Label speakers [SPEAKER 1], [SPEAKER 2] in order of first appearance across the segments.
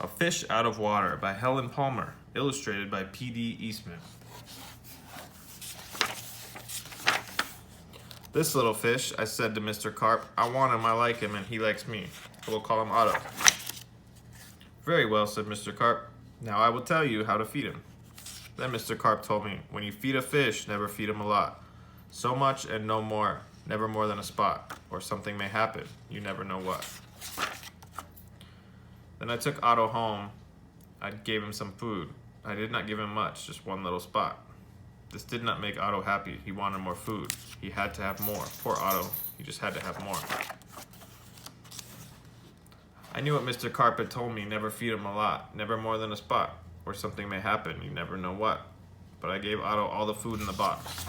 [SPEAKER 1] A Fish Out of Water by Helen Palmer, illustrated by P.D. Eastman. This little fish, I said to Mr. Carp, I want him, I like him, and he likes me. We'll call him Otto. Very well, said Mr. Carp. Now I will tell you how to feed him. Then Mr. Carp told me, when you feed a fish, never feed him a lot. So much and no more, never more than a spot, or something may happen, you never know what. Then I took Otto home. I gave him some food. I did not give him much, just one little spot. This did not make Otto happy. He wanted more food. He had to have more. Poor Otto, he just had to have more. I knew what Mr. Carp had told me, never feed him a lot, never more than a spot, or something may happen, you never know what. But I gave Otto all the food in the box.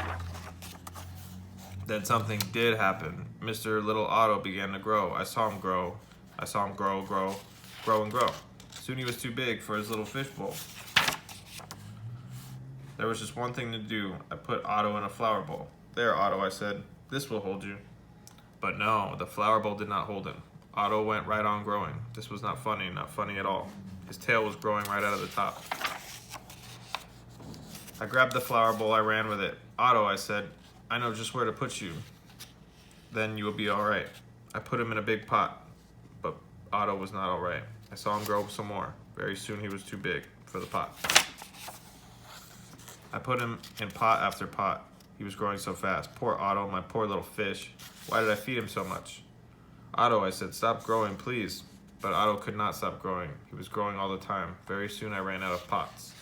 [SPEAKER 1] Then something did happen. Mr. Little Otto began to grow. I saw him grow. I saw him grow and grow. Soon he was too big for his little fish bowl. There was just one thing to do. I put Otto in a flower bowl. There, Otto, I said, this will hold you. But no, the flower bowl did not hold him. Otto went right on growing. This was not funny at all. His tail was growing right out of the top. I grabbed the flower bowl, I ran with it. Otto, I said, I know just where to put you. Then you will be all right. I put him in a big pot, but Otto was not all right. I saw him grow some more. Very soon he was too big for the pot. I put him in pot after pot. He was growing so fast. Poor Otto, my poor little fish. Why did I feed him so much? Otto, I said, stop growing, please. But Otto could not stop growing. He was growing all the time. Very soon I ran out of pots.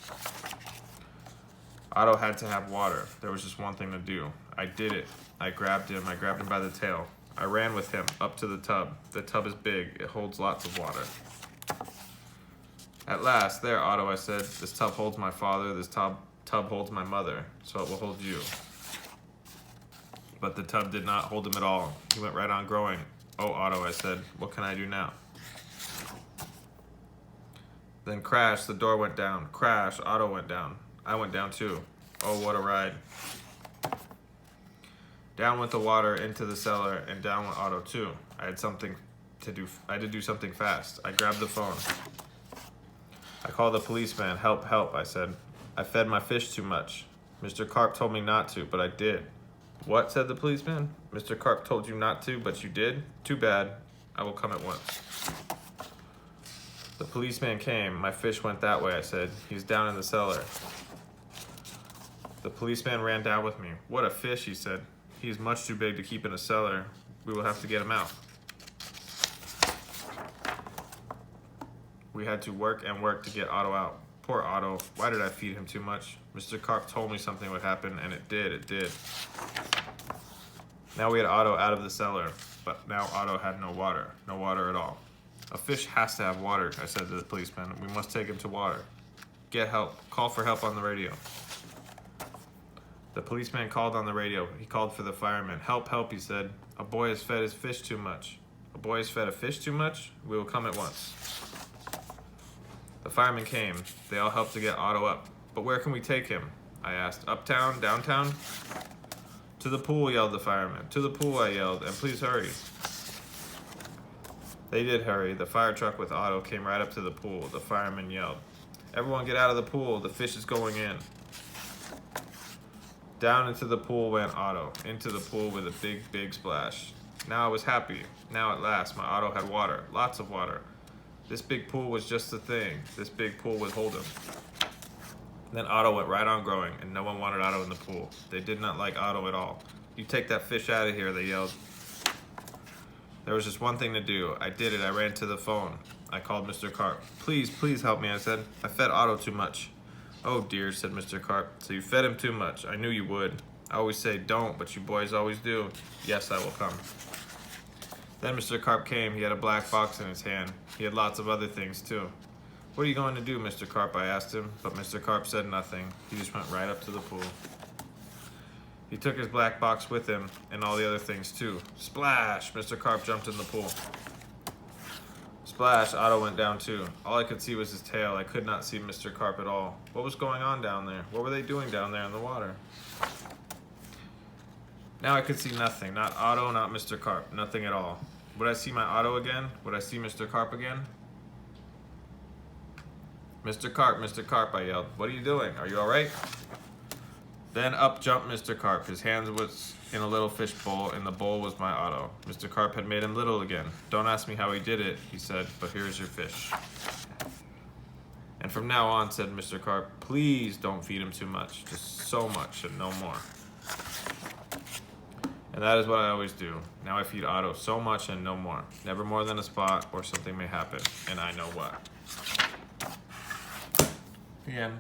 [SPEAKER 1] Otto had to have water. There was just one thing to do. I did it. I grabbed him by the tail. I ran with him up to the tub. The tub is big. It holds lots of water. At last, there, Otto, I said, this tub holds my father, this tub holds my mother, so it will hold you. But the tub did not hold him at all. He went right on growing. Oh, Otto, I said, what can I do now? Then crash, the door went down. Crash, Otto went down. I went down too. Oh, what a ride. Down went the water into the cellar, and down went Otto too. I had to do something fast. I grabbed the phone. I called the policeman. Help, help, I said. I fed my fish too much. Mr. Carp told me not to, but I did. What, said the policeman? Mr. Carp told you not to, but you did? Too bad. I will come at once. The policeman came. My fish went that way, I said. He's down in the cellar. The policeman ran down with me. What a fish, he said. He is much too big to keep in a cellar. We will have to get him out. We had to work and work to get Otto out. Poor Otto. Why did I feed him too much? Mr. Carp told me something would happen, and it did. Now we had Otto out of the cellar, but now Otto had no water at all. A fish has to have water, I said to the policeman. We must take him to water. Get help. Call for help on the radio. The policeman called on the radio. He called for the fireman. Help, help, he said. A boy has fed his fish too much. A boy has fed a fish too much? We will come at once. The firemen came. They all helped to get Otto up. But where can we take him? I asked. Uptown? Downtown? To the pool, yelled the fireman. To the pool, I yelled, and please hurry. They did hurry. The fire truck with Otto came right up to the pool. The fireman yelled, everyone get out of the pool. The fish is going in. Down into the pool went Otto. Into the pool with a big, big splash. Now I was happy. Now at last, my Otto had water. Lots of water. This big pool was just the thing. This big pool would hold him. Then Otto went right on growing, and no one wanted Otto in the pool. They did not like Otto at all. You take that fish out of here, they yelled. There was just one thing to do. I did it. I ran to the phone. I called Mr. Carp. Please, please help me, I said. I fed Otto too much. Oh dear, said Mr. Carp. So you fed him too much. I knew you would. I always say don't, but you boys always do. Yes, I will come. Then Mr. Carp came. He had a black box in his hand. He had lots of other things too. What are you going to do, Mr. Carp? I asked him, but Mr. Carp said nothing. He just went right up to the pool. He took his black box with him and all the other things too. Splash! Mr. Carp jumped in the pool. Splash! Otto went down too. All I could see was his tail. I could not see Mr. Carp at all. What was going on down there? What were they doing down there in the water? Now I could see nothing. Not Otto, not Mr. Carp. Nothing at all. Would I see my Otto again? Would I see Mr. Carp again? Mr. Carp, I yelled. What are you doing? Are you all right? Then up jumped Mr. Carp. His hands was in a little fish bowl, and the bowl was my Otto. Mr. Carp had made him little again. Don't ask me how he did it, he said, but here's your fish. And from now on, said Mr. Carp, please don't feed him too much. Just so much and no more. And that is what I always do. Now I feed Otto so much and no more. Never more than a spot or something may happen, and I know what. The end.